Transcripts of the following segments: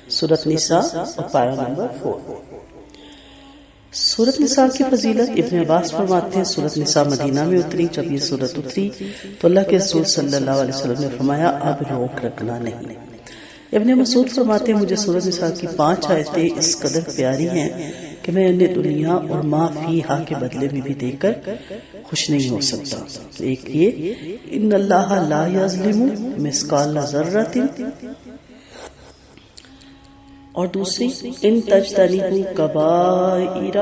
سورۃ نساء اور پارہ نمبر 4۔ سورۃ نساء کی فضیلت ابن عباس فرماتے ہیں سورۃ نساء مدینہ میں اتری، جب یہ سورۃ اتری تو اللہ کے رسول صلی اللہ علیہ وسلم نے فرمایا اب روک رکھنا نہیں۔ ابن مسعود فرماتے ہیں مجھے سورۃ نساء کی 5 آیتیں اس قدر پیاری ہیں کہ میں انہیں دنیا اور ما فیہا کے بدلے میں بھی دیکھ کر خوش نہیں ہو سکتا۔ ایک یہ ان اللہ لا یظلم مثقال ذرۃ، اور دوسری ان تجتنبوا کبائر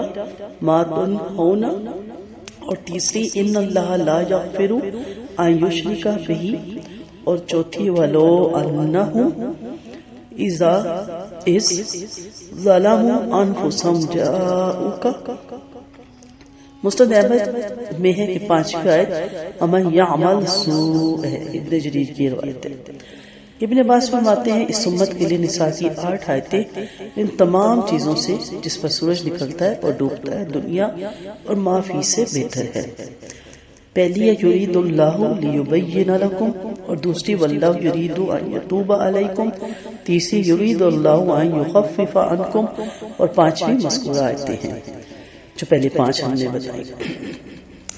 ما تنہون، اور تیسری ان اللہ لا یغفر ان یشرک بہ، اور چوتھی ولو انہم اذا ظلموا انفسهم جاءوک۔ مستند احمد میں ہے کہ 5ویں آیت ومن یعمل سوء ہے، ابن جریر کی روایت ہے۔ ابن عباس فرماتے ہیں اس امت کے لیے نساء کی 8 آیتیں ان تمام چیزوں سے جس پر سورج نکلتا ہے اور ڈوبتا ہے دنیا اور ما فی سے بہتر ہے۔ پہلی ہے یرید اللہ لیبین لکم، اور دوسری واللہ یرید ان یتوب علیکم، تیسری یرید اللہ ان یخفف عنکم، اور 5ویں مذکورہ آیتیں ہیں جو پہلے 5 ہم نے بتائی۔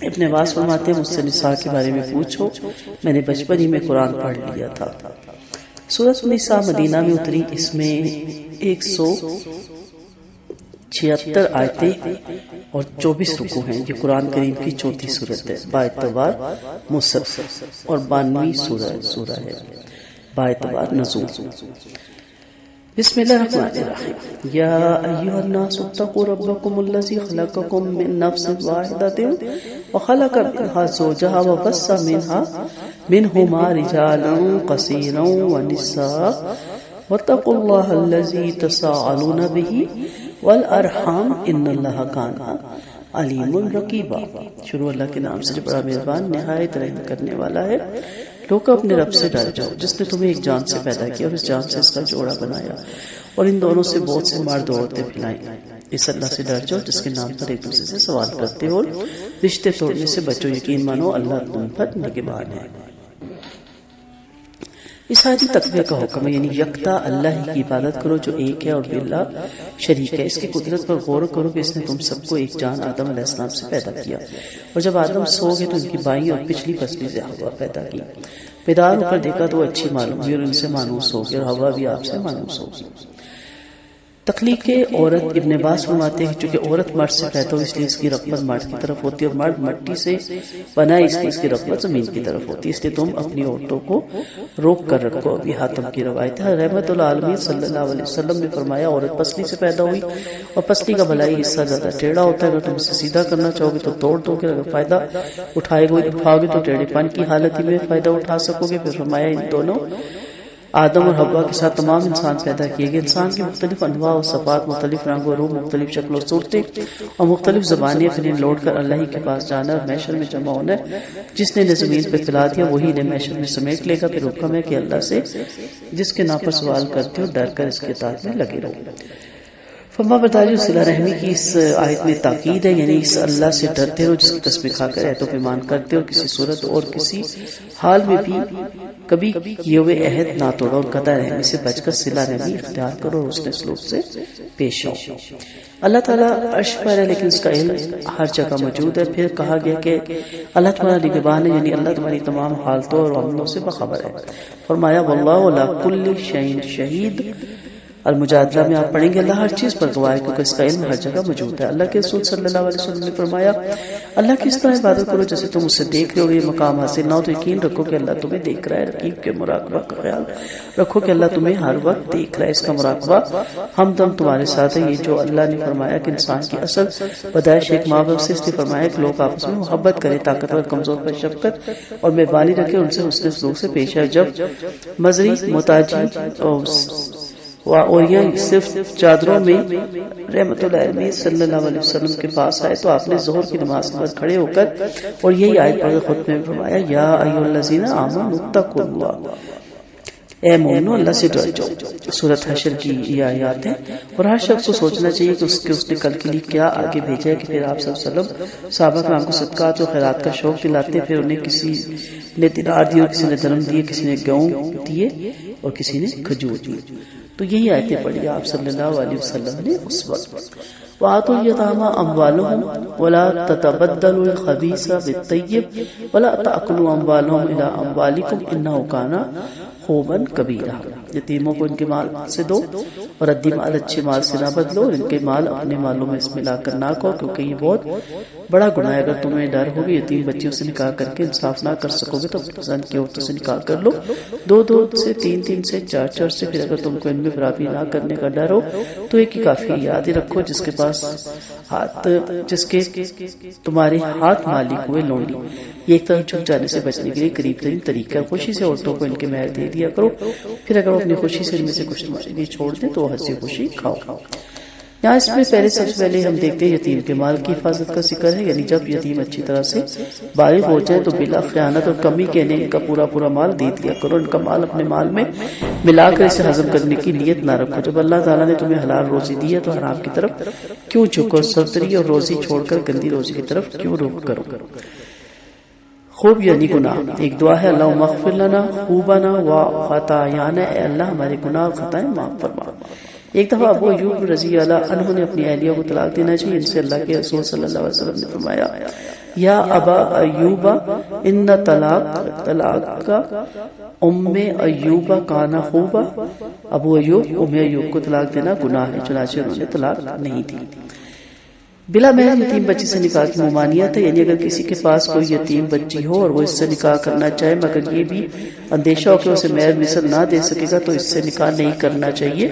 ابن عباس فرماتے ہیں مجھ سے نساء کے بارے میں پوچھو، میں نے بچپن ہی میں قرآن پڑھ لیا تھا۔ سورۃ النساء مدینہ میں اتری، اس میں 176 آیتیں اور 24 رکوع ہیں۔ یہ قرآن کریم کی 4تھی سورت ہے باعتبار مصحف، اور 92ویں سورہ ہے باعتبار نزول۔ بسم اللہ الرحمن الرحیم۔ یا ایھا الناس اتقوا ربکم الذی خلقکم من نفس واحدۃ وخلق منها زوجها وبث منهما رجالا کثیرا ونساء واتقوا اللہ الذی تساءلون به والارحام ان اللہ کان علیم رقیبا۔ شروع اللہ کے نام سے جو بڑا مہربان نہایت رحم کرنے والا ہے۔ لوگ اپنے رب سے ڈر جاؤ جس نے تمہیں ایک جان سے پیدا کیا اور اس جان سے اس کا جوڑا بنایا، اور ان دونوں سے بہت سے مرد عورتیں پھیلائیں۔ اس اللہ سے ڈر جاؤ جس کے نام پر ایک دوسرے سے سوال کرتے ہو، رشتے توڑنے سے بچو، یقین مانو اللہ تم پر نگہبان ہے۔ اس آیت میں تقوی کا حکم ہے، یعنی یکتا اللہ ہی کی عبادت کرو جو ایک ہے اور باللہ شریک ہے۔ اس کی قدرت پر غور کرو کہ اس نے تم سب کو ایک جان آدم علیہ السلام سے پیدا کیا، اور جب آدم سو گئے تو ان کی بائیں اور پچھلی پسلی سے ہوا پیدا کی۔ بیدار ہو کر دیکھا تو وہ اچھی معلوم ہوئی اور ان سے مانوس ہو گئی، اور ہوا بھی آپ سے مانوس ہوگی۔ تخلیق عورت ابن عباس فرماتے ہیں چونکہ عورت مرد سے پیدا ہو اس لیے اس کی رغبت مرد کی طرف ہوتی ہے، اور مرد مٹی سے بنا اس لیے اس کی رغبت زمین کی طرف ہوتی ہے، اس لیے تم اپنی عورتوں کو روک کر رکھو۔ ابی حاتم کی روایت ہے رحمت اللہ عالمین صلی اللہ علیہ وسلم نے فرمایا عورت پسلی سے پیدا ہوئی، اور پسلی کا بھلائی حصہ زیادہ ٹیڑھا ہوتا ہے، اگر تم اسے سیدھا کرنا چاہو گے تو توڑ دو گے، اگر فائدہ اٹھاؤ گے تو ٹیڑھے پن کی حالت ہی میں فائدہ اٹھا سکو گے۔ پھر فرمایا ان دونوں آدم اور حوا کے ساتھ تمام انسان پیدا کیے گئے۔ انسان کی مختلف انواع و صفات، مختلف رنگ و روح، مختلف شکل و صورتیں اور مختلف زبانیں، پھر انہیں لوٹ کر اللہ ہی کے پاس جانا اور محشر میں جمع ہونا ہے۔ جس نے انہیں زمین پہ پھیلا دیا وہی انہیں محشر میں سمیٹ لے گا۔ پھر حکم ہے کہ اللہ سے جس کے نام پر سوال کرتے ہو ڈر کر اس کے اطاعت میں لگے رہو۔ فرما برداری اور صلہ رحمی کی اس آیت میں تاکید ہے، یعنی اس اللہ سے ڈرتے رہو جس کی قسمیں کھا کر عہد و پیمان کرتے ہو، کسی صورت اور کسی حال میں بھی کبھی کیے ہوئے عہد نہ توڑو، اور قطع رحمی سے بچ کر صلہ رحمی اختیار کرو اور اس نے سلوک سے پیش آؤ۔ اللہ تعالیٰ عرش پر ہے لیکن اس کا علم ہر جگہ موجود ہے۔ پھر کہا گیا کہ اللہ تمہارا نگہبان ہے، یعنی اللہ تمہاری تمام حالتوں اور عملوں سے باخبر ہے۔ فرمایا واللہ علی کل شیء شہید۔ المجادلہ میں آپ پڑھیں گے اللہ ہر چیز پر گواہ ہے کیونکہ اس کا علم ہر جگہ موجود ہے۔ اللہ کے رسول صلی اللہ علیہ وسلم نے فرمایا اللہ کی اس طرح عبادت کرو جیسے تم اسے دیکھ رہے ہو، یہ مقام حاصل نہ ہو تو یقین رکھو کہ اللہ تمہیں دیکھ رہا ہے۔ رقیب کے مراقبہ کا خیال رکھو کہ اللہ تمہیں ہر وقت دیکھ رہا ہے، اس کا مراقبہ ہمدم تمہارے ساتھ ہے۔ یہ جو اللہ نے فرمایا کہ انسان کی اصل پیدائش ایک ماں باپ سے، اس لیے فرمایا کہ لوگ آپس میں محبت کریں، طاقتور کمزور پر شفقت اور مہربانی رکھیں، ان سے حسن سلوک سے پیش آئے۔ جب مزری محتاجی اور یہ صرف چادروں میں رحمت اللہ علیہ صلی اللہ علیہ وسلم کے پاس آئے تو آپ نے ظہر کی نماز کے بعد کھڑے ہو کر اور یہی آیت پڑھ کر خطبے میں فرمایا یا ایھا الذین آمنوا اتقوا اللہ، اے مومنو اللہ سے ڈر جاؤ۔ سورۃ حشر کی یہ آیات ہیں، اور ہر شخص کو سوچنا چاہیے کہ اس نے کل کے لیے کیا آگے بھیجا ہے کہ پھر آپ صلی اللہ علیہ وسلم صحابہ کرام کو صدقات و خیرات کا شوق دلاتے، پھر انہیں کسی نے دینار دیے اور کسی نے درہم دیے، کسی نے گیہوں دیے اور کسی نے کھجور دیے۔ تو یہی آیتیں پڑھی آپ صلی اللہ علیہ وسلم نے اس وقت. وَآتُوا الْيَتَامَىٰ أَمْوَالَهُمْ وَلَا تَتَبَدَّلُوا الْخَبِيثَ بِالطَّيِّبِ وَلَا تَأْكُلُوا أَمْوَالَهُمْ إِلَىٰ أَمْوَالِكُمْ إِنَّهُ كَانَ خوباً کبیرہ. یتیموں کو ان کے مال سے دو اور ردی مال اچھے مال سے نہ بدلو، اور ان کے مال اپنے مالوں میں اس ملا کر نہ کھو، کیونکہ یہ بہت بڑا گناہ ہے. اگر تمہیں ڈر ہو کہ یتیم بچیوں سے نکاح کر کے انصاف نہ کر سکو گے تو پسند کی عورتوں سے نکاح کر لو، 2 سے 3 سے 4 سے. پھر اگر تم کو ان میں برابری نہ کرنے کا ڈر ہو تو ایک ہی کافی ہے. یاد ہی رکھو جس کے پاس جس کے تمہارے ہاتھ مالک ہوئے لونڈی، یہ ایک طرف جھک جانے سے بچنے کے لیے قریب ترین طریقہ ہے. خوشی سے عورتوں کو ان کے مہر دے دیا کرو، پھر اگر اپنی خوشی سے ان میں سے کچھ تمہارے لیے چھوڑ دیں تو ہنسی خوشی کھاؤ. یہاں اس میں سب سے پہلے ہم دیکھتے ہیں یتیم کے مال کی حفاظت کا ذکر ہے. یعنی جب یتیم اچھی طرح سے بالغ ہو جائے تو بلا خیانت اور کمی کہنے ان کا پورا مال دے دیا کرو. ان کا مال اپنے مال میں ملا کر اسے ہضم کرنے کی نیت نہ رکھو. جب اللہ تعالیٰ نے تمہیں حلال روزی دی ہے تو حرام کی طرف کیوں جھکو؟ سرتری اور روزی چھوڑ کر گندی روزی کی طرف کیوں رخ کرو؟ خوب یعنی گناہ. ایک دعا ہے اللہم اغفر لنا خوبنا و خطایانا، اے اللہ ہمارے گناہ اور خطائیں معاف فرما. ایک دفعہ ابو ایوب رضی اللہ عنہ نے اپنی اہلیہ کو طلاق دینا چاہیے. ان سے اللہ کے رسول صلی اللہ علیہ وسلم نے فرمایا یا ابا ایوب ان طلاق کا ام ایوب کانا خوبا. ابو ایوب کو طلاق دینا گناہ ہے، چنانچہ انہوں نے طلاق نہیں دی. بلا مہر یتیم بچی سے نکاح کی ممانعت ہے. یعنی اگر کسی کے پاس کوئی یتیم بچی ہو اور وہ اس سے نکاح کرنا چاہے مگر یہ بھی اندیشہ ہو کہ اسے مہر مثل نہ دے سکے گا تو اس سے نکاح نہیں کرنا چاہیے.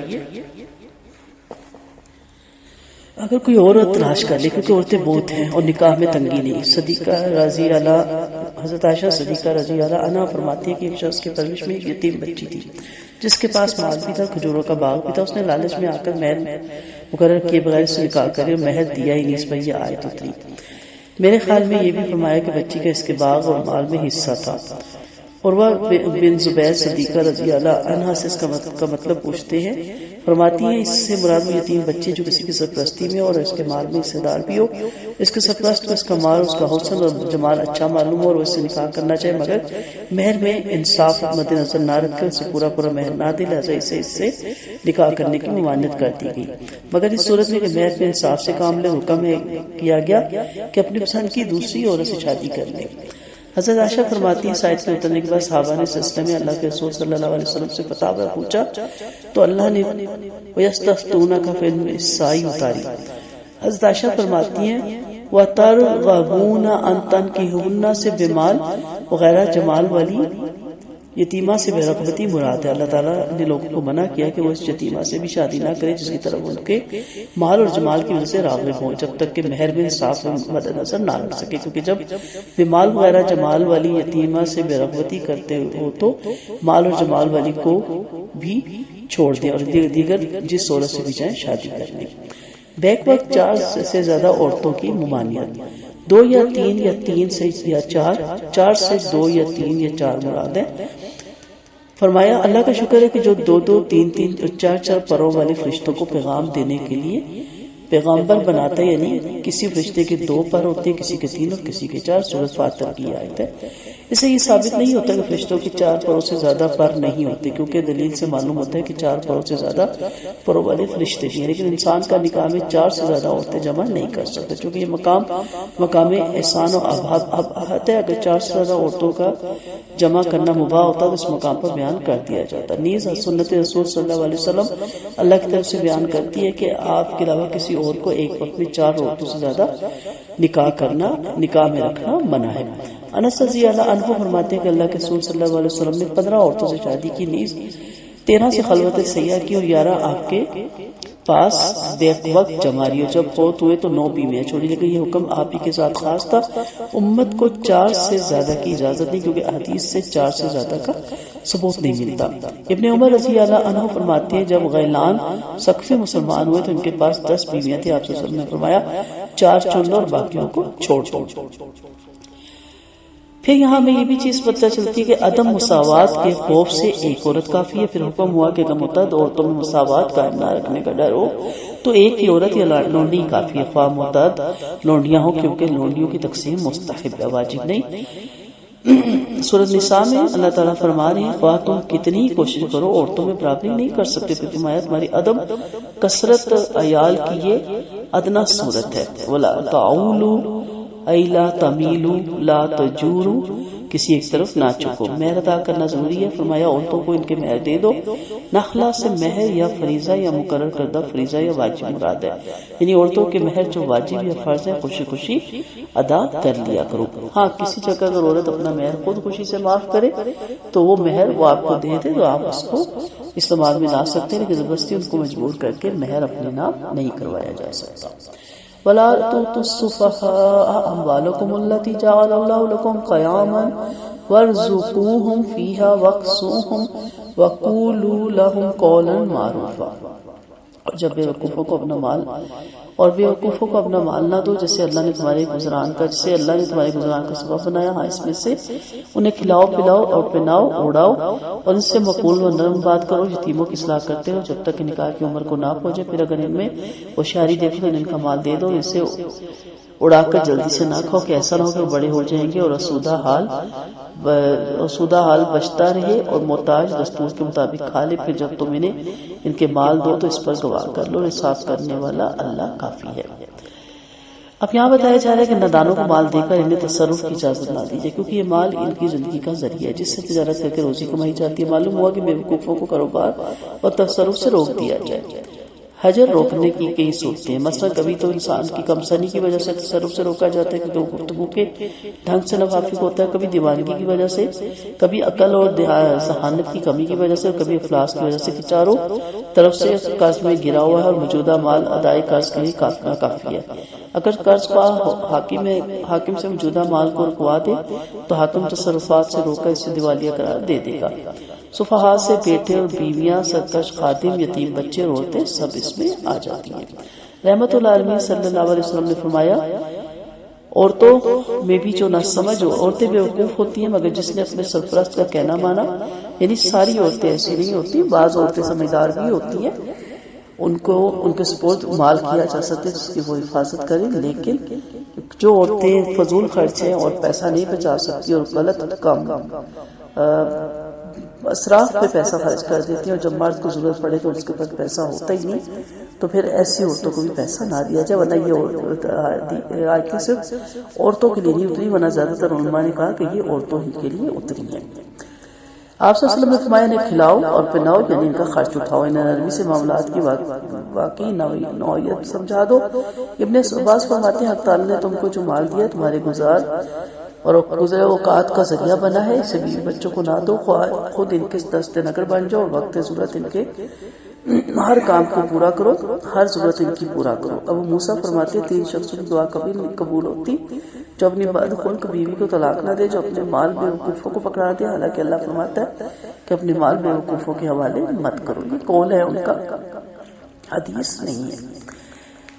اگر کوئی عورت تلاش کر لے، کیونکہ عورتیں بہت ہیں اور نکاح میں تنگی نہیں. صدیقہ رضی اللہ حضرت عائشہ صدیقہ رضی اللہ عنہ فرماتی ہے کہ ایک شخص کی پرورش میں ایک یتیم بچی تھی جس کے پاس مال بھی تھا، کھجوروں کا باغ بھی تھا. اس نے لالچ میں آ کر مہر مقرر کیے بغیر اس سے نکاح کرے اور مہر دیا ہی نہیں. اس پر یہ آیت اتری. میرے خیال میں یہ بھی فرمایا کہ بچی کا اس کے باغ اور مال میں حصہ تھا. عروہ بن زبیر صدیقہ رضی اللہ عنہ سے اس کا مطلب پوچھتے ہیں. فرماتی ہیں اس سے مراد وہ یتیم بچے جو کسی کی سرپرستی میں اور اس کے مال میں حصہ دار بھی ہو. اس کے سرپرست کو اس کا مال، اس کا حسن اور جمال اچھا معلوم ہو اور اس سے نکاح کرنا چاہے مگر مہر میں انصاف مد نظر نہ رکھ کر اسے پورا مہر نہ دے، لہٰذا اسے اس سے نکاح کرنے کی ممانعت کر دی گئی. مگر اس صورت میں کہ مہر میں انصاف سے کام لے، حکم کیا گیا کہ اپنی پسند کی دوسری عورت سے شادی کر لے. حضرت عائشہ فرماتی ہیں آیت کے اترنے کے بعد صحابہ نے سلسلے میں اللہ کے رسول صلی اللہ علیہ وسلم سے فتاوی پوچھا تو اللہ نے وَيَسْتَفْتُونَكَ فِي النِّسَاءِ اتاری. حضرت عائشہ فرماتی ہیں وَتَرْغَبُونَ أَن تَنكِحُوهُنَّ سے بمال وغیرہ جمال والی یتیمہ سے بے رغبتی مراد ہے. اللہ تعالیٰ نے لوگوں کو منع کیا کہ وہ اس یتیمہ سے بھی شادی نہ کرے جس کی طرف ان کے مال اور جمال کی وجہ سے راغب ہوں، جب تک کہ مہر میں انصاف مد نظر نہ رکھ سکے. کیونکہ جب بے مال وغیرہ جمال والی یتیمہ سے بے رغبتی کرتے ہو تو مال اور جمال والی کو بھی چھوڑ دیں اور دیگر جس عورت سے بھی چاہیں شادی کر لیں. بیک وقت 4 سے زیادہ عورتوں کی ممانعت. 2 یا 3 یا 3 سے یا 4 سے 2 یا 3 یا 4 مراد ہے. فرمایا اللہ کا شکر ہے کہ جو 2 3 اور 4 پروں والے فرشتوں کو پیغام دینے کے لیے پیغامبر بناتا ہے. یعنی کسی فرشتے کے 2 پر ہوتے ہیں، کسی کے 3 اور کسی کے 4. سورۃ فاتر کی آیت ہے. اس سے یہ ثابت نہیں ہوتا کہ فرشتوں کے 4 پروں سے زیادہ پر نہیں ہوتے، کیونکہ دلیل سے معلوم ہوتا ہے کہ 4 پروں سے زیادہ پروں والے فرشتے بھی ہیں. لیکن انسان کا نکاح میں 4 سے زیادہ عورتیں جمع نہیں کر سکتے، چونکہ یہ مقام احسان و اباحت ہے. اگر 4 سے زیادہ عورتوں کا جمع کرنا مباح ہوتا تو اس مقام پر بیان کر دیا جاتا. نیز سنت رسول صلی اللہ علیہ وسلم اللہ کی طرف سے بیان کرتی ہے کہ آپ کے علاوہ کسی اور کو ایک وقت میں 4 عورتوں سے زیادہ نکاح میں رکھنا منع ہے. انس رضی اللہ عنہ فرماتے ہیں کہ اللہ کے رسول صلی اللہ علیہ وسلم نے 15 عورتوں سے شادی کی، نیز 13 سے خلوت سیاح کی اور 11 آپ کے پاس بے وقت جمع رہی. جب فوت ہوئے تو 9 بیویاں چھوڑی، لیکن یہ حکم آپ ہی کے ساتھ خاص تھا. امت کو 4 سے زیادہ کی اجازت نہیں، کیونکہ حدیث سے 4 سے زیادہ کا ثبوت نہیں ملتا. ابن عمر رضی اللہ عنہ فرماتے ہیں جب غیلان ثقفی مسلمان ہوئے تو ان کے پاس 10 بیویاں تھیں. آپ صلی اللہ علیہ وسلم نے فرمایا 4 چن لو اور باقیوں کو چھوڑ دو. پھر یہاں میں یہ بھی چیز پتہ چلتی ہے کہ عدم مساوات کے خوف سے ایک عورت کافی ہے. پھر حکم ہوا کہ اگر متعدد عورتوں میں مساوات قائم نہ رکھنے کا ڈر ہو تو ایک ہی عورت یا لونڈی کافی ہے، خواہ متعدد لونڈیاں ہوں، کیونکہ لونڈیوں کی تقسیم مستحب ہے، واجب نہیں. سورۃ نساء میں اللہ تعالیٰ فرما رہے ہیں خواہ تم کتنی ہی کوشش کرو عورتوں میں برابری نہیں کر سکتے، پھر تمہاری عدم کثرت عیال کی یہ ادنا صورت ہے۔ ولا تعولوا ای لا تمیلوا لا تجوروا، کسی ایک طرف نہ چکو۔ مہر ادا کرنا ضروری ہے، فرمایا عورتوں کو ان کے مہر دے دو۔ نخلا سے مہر یا فریضہ یا مقرر کردہ فریضہ یا واجب مراد ہے، یعنی عورتوں کے مہر جو واجب یا فرض ہے خوشی خوشی ادا کر لیا کرو۔ ہاں کسی جگہ اگر عورت اپنا مہر خود خوشی سے معاف کرے تو وہ مہر وہ آپ کو دے دے تو آپ اس کو استعمال میں لا سکتے ہیں، لیکن زبردستی ان کو مجبور کر کے مہر اپنے نام نہیں کروایا جا سکتا۔ وَلَا تُؤْتُوا السُّفَهَاءَ أَمْوَالَكُمُ الَّتِي جَعَلَ اللَّهُ لَكُمْ قِيَامًا وَارْزُقُوهُمْ فِيهَا وَاكْسُوهُمْ وَقُولُوا لَهُمْ قَوْلًا مَعْرُوفًا۔ اور جب بیوقوفوں کو اپنا مال نہ دو جیسے اللہ نے تمہارے گزران کا سبب بنایا، ہاں اس میں سے انہیں کھلاؤ پلاؤ اور پہناؤ اوڑاؤ اور ان سے مقبول و نرم بات کرو، یتیموں کی اصلاح کرتے ہو جب تک نکاح کی عمر کو نہ پہنچے، پھر اگر ان میں ہوشیاری دیکھو تو ان کا مال دے دو، اسے اڑا کر جلدی سے نہ کھاؤ کہ ایسا نہ ہو کہ بڑے ہو جائیں گے اور سودہ حال بچتا رہے اور محتاج دستور کے مطابق کھا لے، پھر جب تم انہیں ان کے مال دو تو اس پر گواہ کر لو، انصاف کرنے والا اللہ کافی ہے۔ اب یہاں بتایا جا رہا ہے کہ نادانوں کو مال دے کر انہیں تصرف کی اجازت نہ دیجیے، کیونکہ یہ مال ان کی زندگی کا ذریعہ ہے جس سے تجارت کر کے روزی کمائی جاتی ہے۔ معلوم ہوا کہ بیوقوفوں کو کاروبار اور تصرف سے روک دیا جائے۔ حجر روکنے کی کئی صورتیں ہیں، مثلا کبھی تو انسان کی کم سنی کی وجہ سے تصرف سے روکا جاتا ہے کیونکہ وہ گفتگو کے ڈھنگ سے نافذ ہوتا ہے، کبھی دیوانگی کی وجہ سے، کبھی عقل اور ذہانت کی کمی کی وجہ سے، اور کبھی افلاس کی وجہ سے کہ چاروں طرف سے قرض میں گرا ہوا ہے اور موجودہ مال ادائے قرض کے لیے کافی ہے۔ اگر قرض حاکم سے موجودہ مال کو رکوا دے تو حاکم تصرفات سے روکا اسے دیوالیہ قرار دے دے گا۔ صفحات سے بیٹے اور بیویاں، سرکش خادم، یتیم بچے اور عورتیں سب اس میں آ جاتی ہیں۔ رحمت العالمین صلی اللہ علیہ وسلم نے فرمایا عورتوں میں بھی جو نہ سمجھ ہو، عورتیں بیوقوف ہوتی ہیں مگر جس نے اپنے سرپرست کا کہنا مانا، یعنی ساری عورتیں ایسی نہیں ہوتی، بعض عورتیں سمجھدار بھی ہوتی ہیں، ان کے سپورٹ مال کیا جا سکتے جس کی وہ حفاظت کریں، لیکن جو عورتیں فضول خرچ ہیں اور پیسہ نہیں بچا سکتی اور غلط کام اسراف پہ پیسہ خرچ کر دیتی ہیں، اور جب مرد کو ضرورت پڑے تو اس کے پاس پیسہ ہوتا ہی نہیں، تو پھر ایسی عورتوں کو بھی پیسہ نہ دیا جائے، ورنہ یہ آیتیں صرف عورتوں کے لیے نہیں اتری، ورنہ زیادہ تر علماء نے کہا کہ یہ عورتوں ہی کے لیے اتری ہیں۔ آپ صلی اللہ علیہ وسلم نے فرمایا انہیں کھلاؤ اور پہناؤ، یعنی ان کا خرچ اٹھاؤ، انہیں نرمی سے معاملات کی واقعی نوعیت سمجھا دو۔ ابن عباس فرماتے ہیں حق تعالی نے تم کو جو مال دیا تمہارے گزرے اوقات کا ذریعہ بنا ہے، اسے بیوی بچوں کو نہ دو، خود ان کے دست نگر بن جاؤ اور وقت ضرورت ان کے ہر کام کو پورا کرو، ہر ضرورت ان کی پورا کرو۔ ابو موسیٰ فرماتے ہیں 3 شخصوں کی دعا کبھی نہیں قبول ہوتی، جو اپنی بدخلق بیوی کو طلاق نہ دے، جو اپنے مال بیوقوفوں کو پکڑا دے، حالانکہ اللہ فرماتا ہے کہ اپنے مال بیوقوفوں کے حوالے مت کرو، یہ قول ہے ان کا، حدیث نہیں ہے۔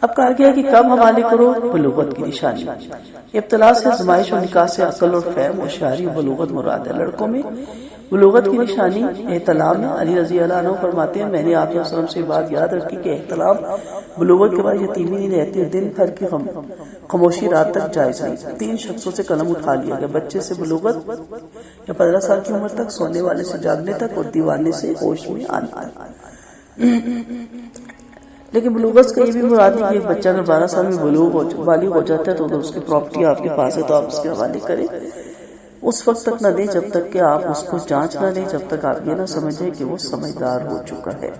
اب کہا گیا کہ کم حوالے کرو، بلوغت کی نشانی۔ ابتلا سے آزمائش اور نکاح سے عقل اور فہم، ہوشیاری اور بلوغت مراد ہے۔ لڑکوں میں بلوغت کی نشانی احتلام ہے۔ علی رضی اللہ عنہ فرماتے ہیں میں نے آپ صلی اللہ علیہ وسلم سے بات یاد رکھی کہ احتلام بلوغت کے بعد یتیمی نہیں رہتی، دن بھر کی خاموشی رات تک جائز نہیں۔ 3 شخصوں سے قلم اٹھا لیا گیا، بچے سے بلوغت یا 15 سال کی عمر تک، سونے والے سے جاگنے تک، اور دیوانے سے ہوش میں آنا تک۔ لیکن بلوغت کا یہ بھی مراد ہے کہ ایک بچہ اگر 12 سال میں بالغ ہو جاتا ہے تو اگر اس کی پراپرٹی آپ کے پاس ہے تو آپ اس کے حوالے کریں، اس وقت تک نہ دیں جب تک کہ آپ اس کو جانچ نہ لیں، جب تک آپ یہ نہ سمجھیں کہ وہ سمجھدار ہو چکا ہے۔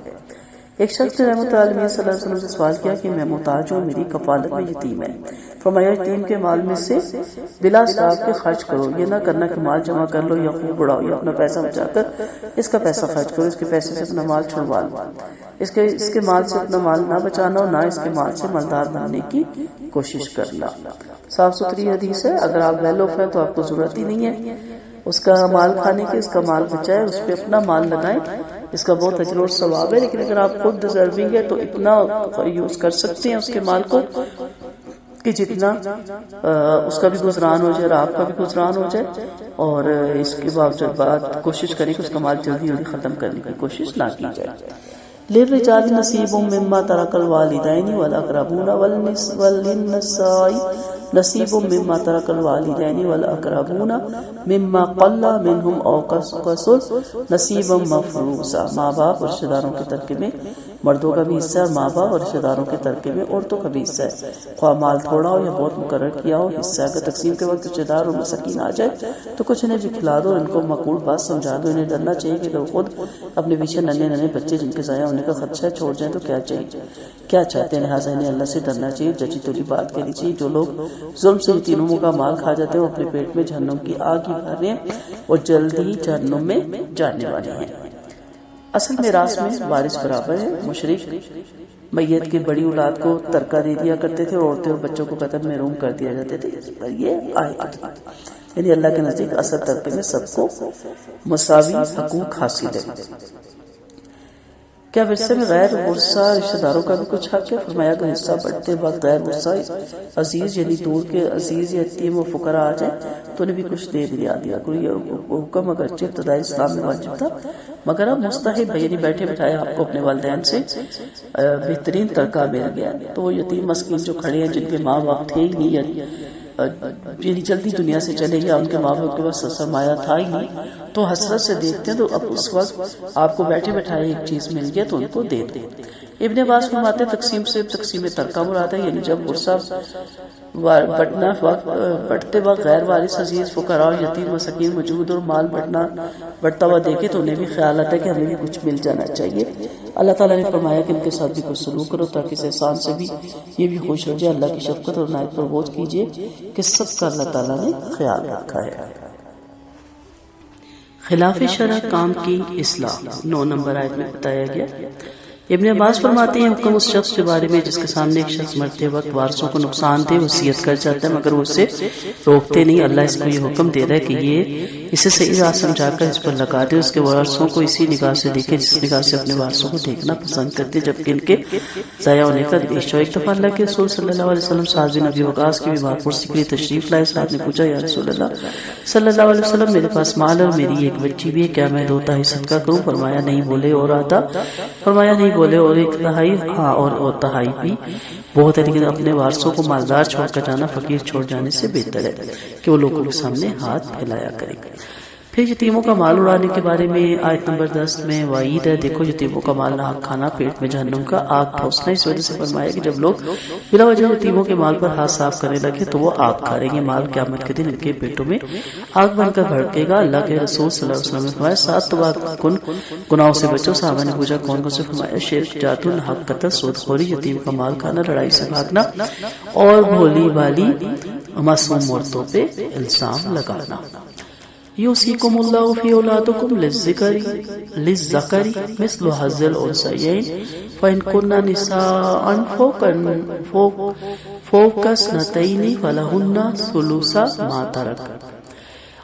ایک شخص نے رحمت اللہ صلی اللہ علیہ وسلم سے سوال کیا کہ میں محتاج ہوں، میری کفالت میں یتیم ہے۔ فرمایا یتیم کے مال میں سے بلا اسراف کے خرچ کرو، یہ نہ کرنا کہ مال جمع کر لو یا خوب بڑھاؤ یا اپنا پیسہ بچا کر اس کا پیسہ خرچ کرو، اس کے پیسے سے اپنا مال چھڑوا لو، اس کے مال سے اپنا مال نہ بچانا اور نہ اس کے مال سے مالدار بننے کی کوشش کرنا۔ صاف ستھری حدیث ہے، اگر آپ ویل آف ہیں تو آپ کو ضرورت ہی نہیں ہے اس کا مال کھانے کی، اس کا مال بچائے، اس پہ اپنا مال لگائیں، اس کا بہت اجر اور ثواب ہے۔ لیکن اگر آپ خود ڈیزرونگ ہے تو اتنا یوز کر سکتے ہیں اس کے مال کو کہ جتنا اس کا بھی گزران ہو جائے اور آپ کا بھی گزران ہو جائے، اور اس کے بعد کوشش کریں کہ اس کا مال جلدی ختم کرنے کی کوشش نہ کی جائے۔ للرجال نصیب مما ترک الوالدین والاقربون وللنساء نصیب مما ترک الوالدین والاقربون مما قل منهم او کثر نصیبا مفروضا۔ ماں باپ اور رشتہ داروں کے ترکے میں مردوں کا بھی حصہ ہے، ماں باپ اور رشتہ داروں کے ترکے میں عورتوں کا بھی حصہ ہے، خواہ مال تھوڑا ہو یا بہت مقرر کیا ہو حصہ۔ اگر تقسیم کے وقت رشتہ دار اور مساکین آ جائے تو کچھ انہیں بھی کھلا دو، ان کو معقول بات سمجھا دو۔ انہیں ڈرنا چاہیے کہ لوگ خود اپنے پیچھے ننھے بچے جن کے ضائع ہونے کا خدشہ چھوڑ جائیں تو کیا چاہتے ہیں، لہٰذا انہیں اللہ سے ڈرنا چاہیے، جچی تولی بات کہنی چاہیے۔ جو لوگ ظلم سے یتیموں کا مال کھا جاتے ہیں وہ اپنے پیٹ میں جہنم کی آگ ہی بھر رہے ہیں اور جلد ہی جہنم میں جانے والے ہیں۔ اصل میراث میں وارث برابر ہے۔ مشرک میت کی بڑی اولاد کو ترکہ دے دیا کرتے تھے اور عورتیں اور بچوں کو قتل محروم کر دیا جاتے تھے، یہ آیت یعنی اللہ کے نزدیک اصل ترکے میں سب کو مساوی حقوق حاصل ہے۔ کیا ورثے میں غیر ورثہ رشتہ داروں کا بھی کچھ حق ہے؟ فرمایا کہ حصہ بڑھتے وقت غیر ورثہ عزیز یعنی دور کے عزیز یا یتیم و فقراء آ جائیں تو انہیں بھی کچھ دے دیا کرو۔ یہ حکم اگرچہ ابتدائی اسلام میں واجب تھا مگر اب مستحب ہے، یعنی بیٹھے بٹھائے آپ کو اپنے والدین سے بہترین ترکہ مل گیا تو وہ یتیم مسکین جو کھڑے ہیں جن کے ماں باپ تھے ہی نہیں یعنی جلدی دنیا سے چلے گیا، ان کے ماں باپ کے پاس سرمایہ تھا ہی نہیں تو حسرت سے دیکھتے ہیں، تو اب اس وقت آپ کو بیٹھے بٹھائے ایک چیز مل گیا تو ان کو دے دیں۔ ابن عباس فرماتے ہیں تقسیم ترکہ مراد ہے، یعنی جب ورثہ بڑھتے وقت غیر وارث عزیز فقراء یتیم مساکین موجود اور مال بڑھتا ہوا دیکھے تو انہیں بھی خیال آتا ہے کہ ہمیں بھی کچھ مل جانا چاہیے۔ اللہ تعالیٰ نے فرمایا کہ ان کے ساتھ بھی کچھ سلوک کرو تاکہ اس احسان سے بھی یہ بھی خوش ہو جائے۔ اللہ کی شفقت اور عنایت پر غور کیجیے کہ سب کا اللہ تعالیٰ نے خیال رکھا ہے۔ خلاف شرع کام کی اصلاح 9 نمبر آیت میں بتایا گیا۔ ابن عباس فرماتے ہیں حکم اس شخص کے بارے میں جس کے سامنے ایک شخص مرتے وقت وارثوں کو نقصان دے وصیت کر جاتا ہے مگر وہ اسے روکتے نہیں۔ اللہ اس کو یہ حکم دے رہا ہے کہ یہ اسے صحیح راہ سمجھا کر اس پر لگا دے، اس کے وارثوں کو اسی نگاہ سے دیکھے جس نگاہ سے اپنے وارثوں کو دیکھنا پسند کرتے جبکہ ان کے ضائع ہونے کا اندیشہ ہو۔ ایک دفعہ اللہ کے رسول صلی اللہ علیہ وسلم سعد بن ابی وقاص کی بیمار پرسی کے لیے تشریف لائے۔ سعد نے پوچھا یا رسول اللہ صلی اللہ علیہ وسلم میرے پاس مال اور میری ایک بچی بھی ہے، کیا میں 2 تہائی صدقہ کروں؟ فرمایا نہیں بولے اور آدھا؟ فرمایا نہیں بولے اور 1 تہائی؟ ہاں اور تہائی بھی بہت ہے، لیکن اپنے وارثوں کو مالدار چھوڑ کر جانا فقیر چھوڑ جانے سے بہتر ہے کہ وہ لوگوں کے سامنے ہاتھ پھیلایا کریں۔ پھر یتیموں کا مال اڑانے کے بارے میں آیت نمبر 10 میں وعید ہے۔ دیکھو یتیموں کا مال ناحق کھانا پیٹ میں جہنم کا آگ ٹھوسنا۔ اس وجہ سے فرمایا کہ جب لوگ بلا وجہ یتیموں کے مال پر ہاتھ صاف کرنے لگے تو وہ آگ کھا گے، مال قیامت کے دن ان کے پیٹوں میں آگ بن کر بھڑکے گا۔ اللہ کے رسول صلی اللہ علیہ وسلم نے فرمایا 7 تباہ کن گناہوں سے بچو۔ صحابہ نے پوچھا کون کون سے؟ فرمایا شرک، جادو، ناحق قتل، سود خوری، یتیم کا مال کھانا، لڑائی سے بھاگنا اور بھولی بالی معصوم عورتوں پہ الزام لگانا۔ یوصیکم اللہ فی اولادکم للذکر مثل حظ الانثیین فإن کن نساء فوق اثنتین فلہن ثلث ما ترک۔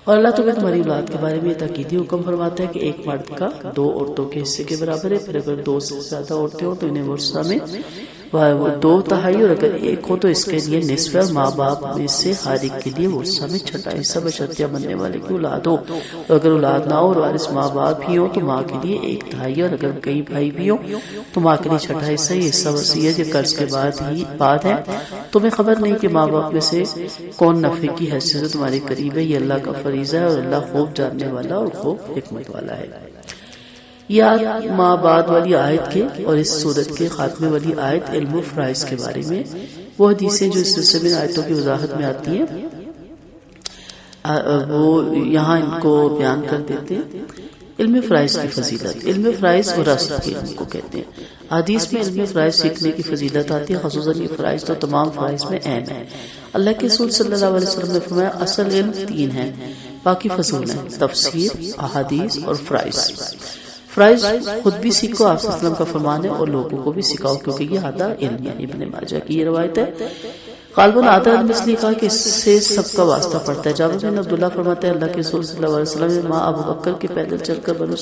اور اللہ تمہاری اولاد کے بارے میں تاکیدی حکم فرماتا ہے کہ ایک مرد کا 2 عورتوں کے حصے کے برابر ہے، پھر اگر 2 سے زیادہ عورتیں ہوں تو انہیں ورثہ میں 2 تہائی اور اگر 1 ہو تو اس کے لیے نصف ہے۔ ماں باپ میں سے ہر ایک کے لیے ورثہ میں 1/6 حصہ بشرطیہ بننے والے کی اولاد ہو، اور اگر اولاد نہ ہو اور وارث ماں باپ ہی ہو تو ماں کے لیے 1 تہائی، اور اگر کئی بھائی بھی ہو تو ماں کے لیے 1/6 حصہ۔ یہ حصہ وصیت یا قرض کے بعد ہے۔ تمہیں خبر نہیں کہ ماں باپ میں سے کون نفع کی حیثیت سے تمہارے قریب ہے، یہ اللہ کا فریضہ ہے اور اللہ خوب جاننے والا اور خوب حکمت والا ہے۔ یہ ماں بعد والی آیت کے اور اس صورت کے خاتمے والی آیت علم و فرائض کے بارے میں وہ حدیثیں جو اس سلسلے میں آیتوں کی وضاحت میں آتی ہیں وہ یہاں ان کو بیان کر دیتے ہیں۔ علم فرائض کی فضیلت، علم فرائض اور رسم کے علم کو کہتے ہیں۔ حدیث میں علم فرائض سیکھنے کی فضیلت آتی ہے، خصوصاً یہ فرائض تو تمام فرائض میں اہم ہے۔ اللہ کے رسول صلی اللہ علیہ وسلم نے فرمایا اصل علم 3 ہیں، باقی فضول ہیں، تفسیر، احادیث اور فرائض۔ فرائض خود بھی سیکھو، آپ صلی اللہ علیہ وسلم کا فرمان ہے، اور لوگوں کو بھی سکھاؤ کیونکہ یہ آدھا علم ہے۔ ابن ماجہ کی یہ روایت ہے۔ غالباً آدھا علم اس لیے کہا کہ اس سے سب کا واسطہ پڑتا ہے۔ جابر بن عبداللہ فرماتے ہیں اللہ کے رسول صلی اللہ علیہ وسلم نے ماں ابو بکر کے پیدل چل کر بنو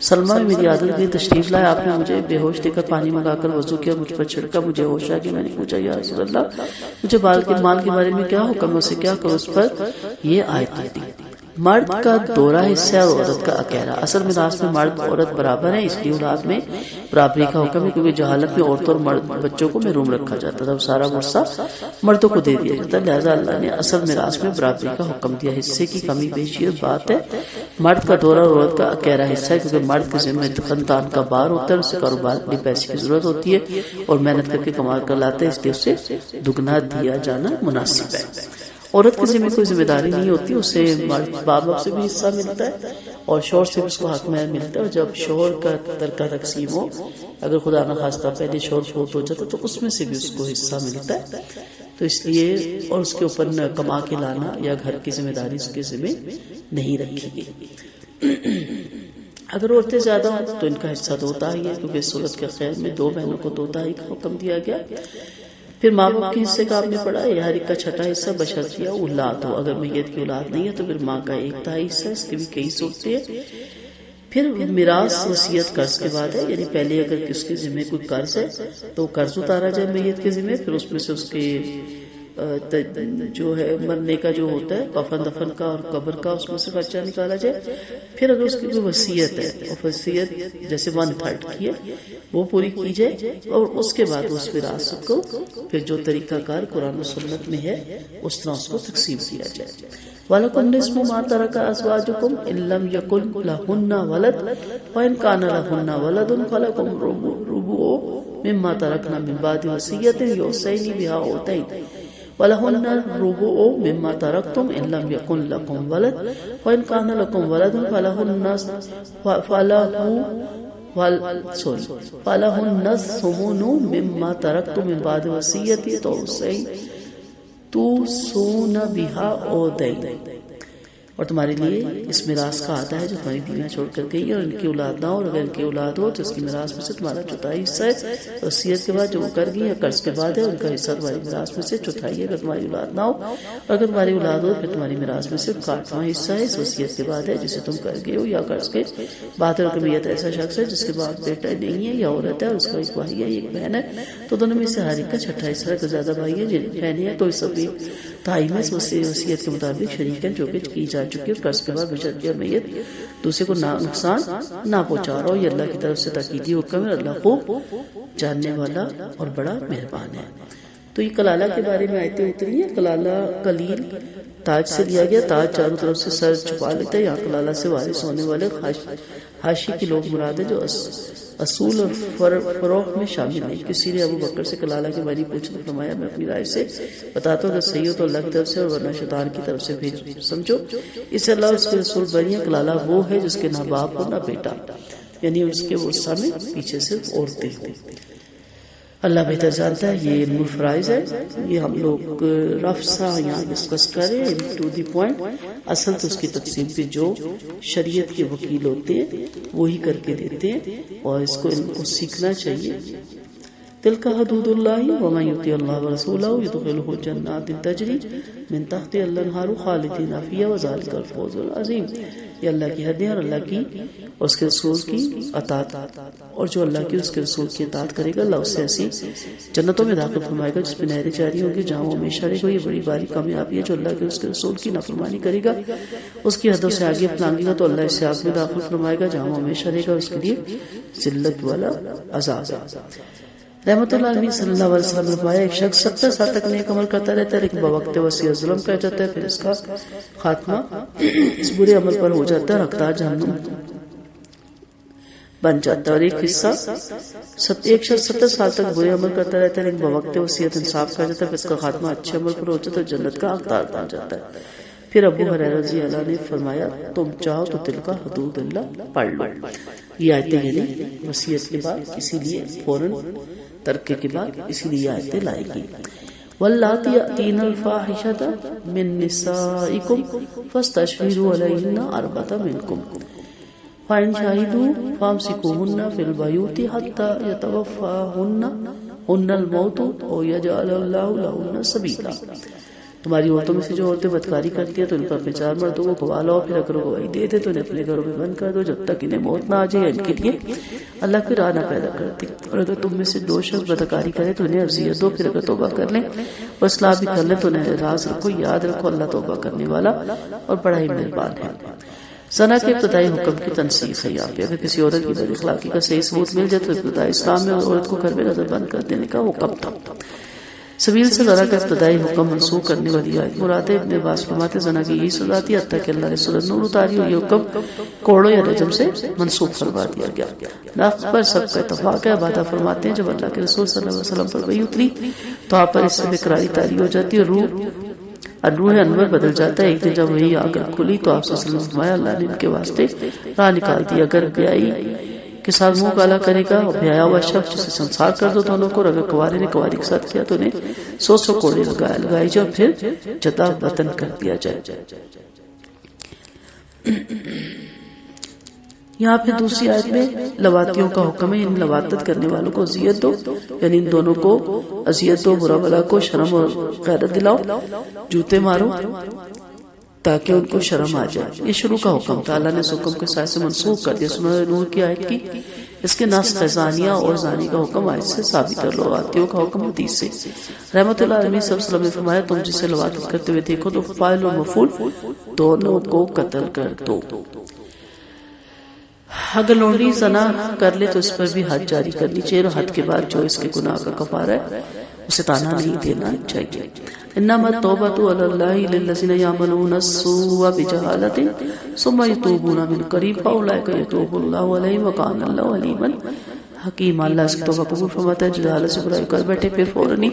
سلمہ میں میری عادت کے لیے تشریف لائے، آپ نے مجھے بے ہوش دے کر پانی منگا کر وضو کیا، مجھ پر چھڑکا، مجھے ہوش آ گیا۔ میں نے پوچھا یا رسول اللہ مجھے مال کے بارے میں کیا حکم ہے، اسے کیا کروں؟ اس پر یہ آیت آئی۔ مرد کا دوہرا حصہ ہے اور عورت کا اکیلا. اصل میراث میں مرد عورت برابر ہیں، اس لیے اولاد میں برابری کا حکم ہے، کیونکہ جہالت میں عورتوں اور مرد بچوں کو محروم رکھا جاتا تھا، سارا ورثہ مردوں کو دے دیا جاتا. لہٰذا اللہ نے اصل میراث میں برابری کا حکم دیا. حصے کی کمی بیشی اور بات ہے. مرد کا دوہرا اور عورت کا اکیلا حصہ ہے، کیونکہ مرد کے ذمہ خاندان کا بار ہوتا ہے، اسے کاروبار کے لیے پیسے کی ضرورت ہوتی ہے اور محنت کر کے کما کر لاتا ہے، اس لیے اسے دگنا دیا جانا مناسب ہے. عورت کے ذمہ کوئی ذمہ داری نہیں ہوتی، اسے باپ باپ سے بھی حصہ ملتا ہے اور شوہر سے بھی اس کو حق ملتا ہے. اور جب شوہر کا ترکہ تقسیم ہو، اگر خدا نہ خواستہ پہلے شوہر فوت ہو جاتا تو اس میں سے بھی اس کو حصہ ملتا ہے. تو اس لیے اور اس کے اوپر کما کے لانا یا گھر کی ذمہ داری اس کے ذمہ نہیں رکھی گئی. اگر عورتیں زیادہ ہوں تو ان کا حصہ دو تہائی ہے، کیونکہ اس صورت کے خیر میں دو بہنوں کو دو تہائی کا حکم دیا گیا. پھر ماں باپ کے حصے کا آپ نے پڑھا، یہ ہر ایک کا چھٹا حصہ بشرطیہ اولاد ہو. اگر میت کی اولاد نہیں ہے تو پھر ماں کا ایک تہائی حصہ، اس کے بھی کئی صورتیں ہیں. پھر میراث وصیت قرض کے بعد ہے، یعنی پہلے اگر کس کے ذمہ کوئی قرض ہے تو قرض اتارا جائے میت کے ذمہ، پھر اس میں سے اس کے جو ہے مرنے کا جو ہوتا ہے کفن دفن کا اور قبر کا، اس میں سے خرچہ نکالا جائے. پھر اگر اس کی کوئی وصیت ہے اور وصیت جیسے 1/3 کی ہے وہ پوری کی جائے، اور اس کے بعد اس وراثت کو پھر جو طریقہ کار قرآن و سنت میں ہے اس طرح اس کو تقسیم کیا جائے. وَلَكُمْ نِصْفُ مَا تَرَكَ أَزْوَاجُكُمْ إِن لَّمْ يَكُن لَّهُنَّ وَلَدٌ وَإِن كَانَ لَهُنَّ وَلَدٌ فَلَكُمْ الرُّبُعُ مِمَّا تَرَكْنَ مِن بَعْدِ وَصِيَّةٍ يُوصَيْنَ بِهَا أَوْ دَيْنٍ وَلَهُنَّ الرُّبُعُ مِمَّا تَرَكْتُمْ إِن لَّمْ يَكُن لَّكُمْ وَلَدٌ وَإِن كَانَ لَكُمْ وَلَدٌ فَلَهُنَّ الثُّمُنُ مِمَّا تَرَكْتُم مِّن بَعْدِ وَصِيَّةٍ توصون بِهَا أَوْ دَيْنٍ. اور تمہارے لیے اس میراث کا آتا ہے جو تمہاری بیویاں چھوڑ کر گئی اور ان کی اولاد نہ ہو، اور اگر ان کی اولاد ہو تو اس کی میراث میں سے تمہارا چوتھائی حصہ ہے. وصیت کے بعد جو وہ کر گئی یا قرض کے بعد ہے ان کا حصہ تمہاری میراث میں سے چوتھائی ہے اگر تمہاری اولاد نہ ہو، اور اگر تمہاری اولاد ہو پھر تمہاری میراث میں سے 8واں حصہ ہے اس وصیت کے بعد ہے جسے تم کر گئے ہو یا قرض کے بعد ہے. اور میت ایسا شخص ہے جس کے بعد بیٹا نہیں ہے یا عورت ہے اور اس کا ایک بھائی ہے ایک بہن ہے تو دونوں میں سے ہر ایک کا چھٹا حصہ ہے. زیادہ بھائی ہے جن بہنیں ہیں تو اس سب تہائی میں وصیت کے مطابق شریک ہیں جو کہ کی جا چکی ہے. قرض کے بعد بشرطیہ میت دوسرے کو نقصان نہ پہنچا رہا ہو، یہ اللہ کی طرف سے تاکیدی حکم ہے. اللہ خوب جاننے والا اور بڑا مہربان ہے. تو یہ کلالہ کے بارے میں آیتیں اتری ہیں. کلالہ کلیل تاج سے لیا گیا، تاج چاروں طرف سے سر چھپا لیتا ہے. یہاں کلالہ سے وارث ہونے والے حاشی کے لوگ مراد ہیں جو اصول اور فروغ میں شامل نہیں. کسی نے ابو بکر سے کلالہ کے بارے پوچھا تو فرمایا میں اپنی رائے سے بتاتا ہوں اگر صحیح ہو تو اللہ کی طرف سے اور ورنہ شیطان کی طرف سے بھیج سمجھو. اس سے اللہ اس کے رسول بری ہیں. کلالہ وہ ہے جس کے نہ باپ ہو نہ بیٹا، یعنی اس کے ورثہ میں پیچھے صرف عورتیں ہوں. اللہ بہتر جانتا ہے. یہ علم الفرائض ہے، یہ ہم لوگ رف سا یہاں ڈسکس کریں ٹو دی پوائنٹ. اصل تو اس کی تقسیم پہ جو شریعت کے وکیل ہوتے ہیں وہی کر کے دیتے ہیں اور اس کو علم کو سیکھنا چاہیے. تلک حدود اللہ ومن یطع اللہ ورسولہ یدخلہ جنات تجری من تحتہا الانہار خالدین فیہا وذلک الفوز العظیم. یہ اللہ کی حدیں اور اللہ کی اور اس کے رسول کی اطاعت، اور جو اللہ کی اس کے رسول کی اطاعت کرے گا اللہ اسے ایسی جنتوں میں داخل فرمائے گا جس میں نہریں جاری ہوں گی جہاں وہ ہمیشہ رہے گا. یہ بڑی باری کامیابی ہے. جو اللہ کے اس کے رسول کی نافرمانی کرے گا اس کی حدوں سے آگے پھلانگے گا تو اللہ اسے آگ میں داخل فرمائے گا جہاں وہ ہمیشہ رہے گا، اس کے لیے ذلت والا عذاب ہے. رحمت اللہ علیہ صلی اللہ علیہ وسلم نے فرمایا ایک شخص 70 سال تک نیک عمل کرتا رہتا ہے لیکن بوقت وصیت ظلم کر جاتا ہے، پھر اس کا خاتمہ اس برے عمل پر ہو جاتا ہے، حقدار جہنم بن جاتا ہے. اور ایک شخص 70 سال تک برے عمل کرتا رہتا ہے لیکن بوقت وصیت انصاف کر جاتا ہے، پھر اس کا خاتمہ اچھے عمل پر ہو جاتا ہے، جنت کا حقدار بن جاتا ہے. پھر ابو ہریرہ رضی اللہ نے فرمایا تم چاہو تو دل کا حدود اللہ پڑھ لو. یہ آیتیں یعنی وصیت کے بعد اسی لیے فوراً ترکے کے بعد اسی لیے آیتیں لائے گی. واللاتی یأتین الفاحشۃ من نسائکم فاستشہدوا علیہن اربعۃ منکم فإن شہدوا فامسکوہن فی البیوت حتی یتوفاہن الموت او یجعل اللہ لہن سبیلا. تمہاری عورتوں میں سے جو عورتیں بدکاری کرتی ہیں تو ان پر اپنے 4 مردوں کو گوا لاؤ، پھر اگر گواہی دے دے تو انہیں اپنے گھروں میں بند کر دو جب تک انہیں موت نہ آ جائے، ان کے لیے اللہ کی راہ نہ پیدا کرتی۔ اور اگر تم میں سے 2 شخص بدکاری کرے تو انہیں اذیت دو، پھر اگر توبہ کر لیں اور اصلاح بھی کر لیں تو انہیں راز رکھو، یاد رکھو اللہ توبہ کرنے والا اور بڑا ہی مہربان ہے۔ زنا کے ابتدائی حکم کی تنسیخ ہے یہاں پہ۔ اگر کسی عورت کی بد اخلاقی کا صحیح ثبوت مل جائے تو ابتدائی اسلام میں عورت کو گھر میں نظر بند کر دینے کا حکم تھا۔ سبیل سے زنا کا ابتدائی حکم منسوخ کرنے والی آیت مراد ہے۔ ابن عباس فرماتے زنا کی یہی سزا تھی حتیٰ کہ اللہ نے سورۃ نور اتاری اور یہ حکم کوڑوں یا رجم سے منسوخ فرما دیا گیا۔ نقص پر سب کا اتفاق ہے۔ عبادہ فرماتے ہیں جب اللہ کے رسول صلی اللہ علیہ وسلم پر وحی اتری تو آپ پر اس سے بقراری طاری ہو جاتی اور روح انور بدل جاتا ہے۔ ایک دن جب وہی آ کر کھلی تو آپ صلی اللہ علیہ وسلم نے فرمایا اللہ نے ان کے واسطے راہ نکال دی، اگر بیائی کے ساتھ منہ کالا کرے گا اور بیایا ہوا شخص جسے سنسار کر دو دونوں کو، اور اگر کوارے نے کواری کے ساتھ کیا تو انہیں 100 کوڑے لگائی جائے اور پھر جدا وطن کر دیا جائے۔ یہاں پہ دوسری آیت میں لواتیوں کا حکم ہے، ان لواتت کرنے والوں کو اذیت دو، یعنی ان دونوں کو اذیت دو، برا بلا کو شرم اور غیرت دلاؤ، جوتے مارو تاکہ ان کو شرم آ جائے۔ یہ شروع کا حکم تھا، اللہ نے اس حکم کے سائے سے منسوخ کر دیا۔ سورۃ نور کی آیت کی اس کے نسخ زانیہ اور زانی کا حکم آیت سے ثابت ہے، لواتیوں کا حکم حدیث سے۔ رحمت اللہ علیہ صلی اللہ علیہ وسلم نے فرمایا تم جسے لواتت کرتے ہوئے دیکھو تو فاعل و مفعول دونوں کو قتل کر دو۔ اگر لونڈی زنا کر لے تو اس پر بھی حد جاری کرنی چاہیے اور حد کے بعد جو اس کے گناہ کا کفارہ ہے اسے تانا نہیں دینا چاہیے۔ انما التوبۃ علی اللہ للذین یعملون السوء بجہالۃ ثم یتوبون من قریب فاولئک یتوب اللہ علیہم وکان اللہ علیما حکیم۔ اللہ اس کی توبہ قبول فرماتا ہے جو جہالت سے برائی کر بیٹھے پھر فوراً ہی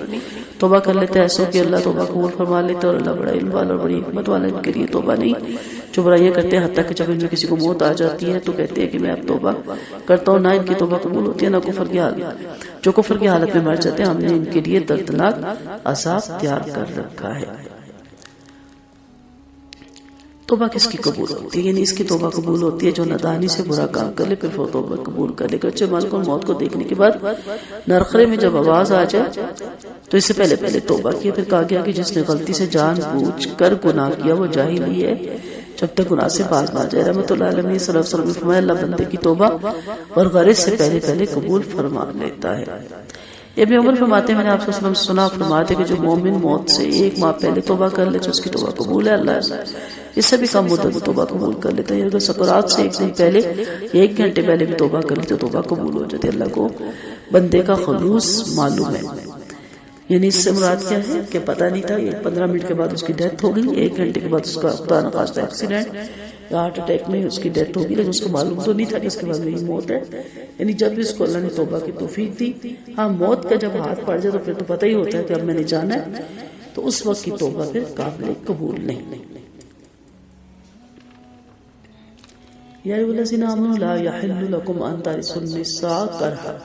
توبہ کر لیتا ہے، ایسا کہ اللہ توبہ قبول فرما لیتا ہے اور اللہ بڑا علم والا اور بڑی حکمت والا۔ ان کے لیے توبہ نہیں جو برائیاں کرتے ہیں، حتیٰ کہ جب ان میں کسی کو موت آ جاتی ہے تو کہتے ہیں کہ میں اب توبہ کرتا ہوں، نہ ان کی توبہ قبول ہوتی ہے نہ کفر کی حالت۔ جو کفر کی حالت میں مر جاتے ہیں ہم نے ان کے لیے دردناک عذاب تیار کر رکھا ہے۔ توبہ کس کی قبول ہوتی ہے؟ یعنی اس کی توبہ قبول ہوتی ہے جو نادانی سے برا کام کر لے پھر وہ توبہ قبول کر لے۔ کچے مال کو موت کو دیکھنے کے بعد نرخرے میں جب آواز آ جائے تو اس سے پہلے توبہ کیا۔ پھر کہا گیا کہ جس نے غلطی سے جان بوجھ کر گناہ کیا وہ جاہل ہی ہے جب تک گناہ سے باز نہ جائے۔ رحمت اللہ علیہ صلی اللہ علیہ وسلم نے فرمایا اللہ بندے کی توبہ اور غرض سے پہلے قبول فرما لیتا ہے۔ ابن عمر فرماتے ہیں میں نے آپ صلی اللہ علیہ وسلم سنا فرماتے کہ جو مومن موت سے 1 ماہ پہلے توبہ کر لے تو اس کی توبہ قبول ہے، اللہ اس سے بھی کم مدت میں توبہ قبول کر لیتا ہے۔ اگر سکرات سے 1 دن پہلے 1 گھنٹے پہلے بھی توبہ کر لی تو توبہ قبول ہو جاتی ہے۔ اللہ کو بندے کا خلوص معلوم ہے، یعنی اس سے مراد کیا ہے کہ پتہ نہیں تھا 15 منٹ کے بعد اس کی ڈیتھ ہو گئی، 1 گھنٹے کے بعد اس کا خدا نخواستہ ایکسیڈنٹ یا ہارٹ اٹیک میں اس کی ڈیتھ ہوگی، لیکن اس کو معلوم تو نہیں تھا کہ اس کے بعد میری موت ہے۔ یعنی جب بھی اس کو اللہ نے توبہ کی توفیق دی، ہاں موت کا جب ہاتھ پڑ جائے تو پھر تو پتہ ہی ہوتا ہے کہ اب میں نے جانا ہے، تو اس وقت کی توبہ پھر قابل قبول نہیں۔ یا ایھا الذین آمنوا لا یحل لکم ان ترثوا النساء کرہا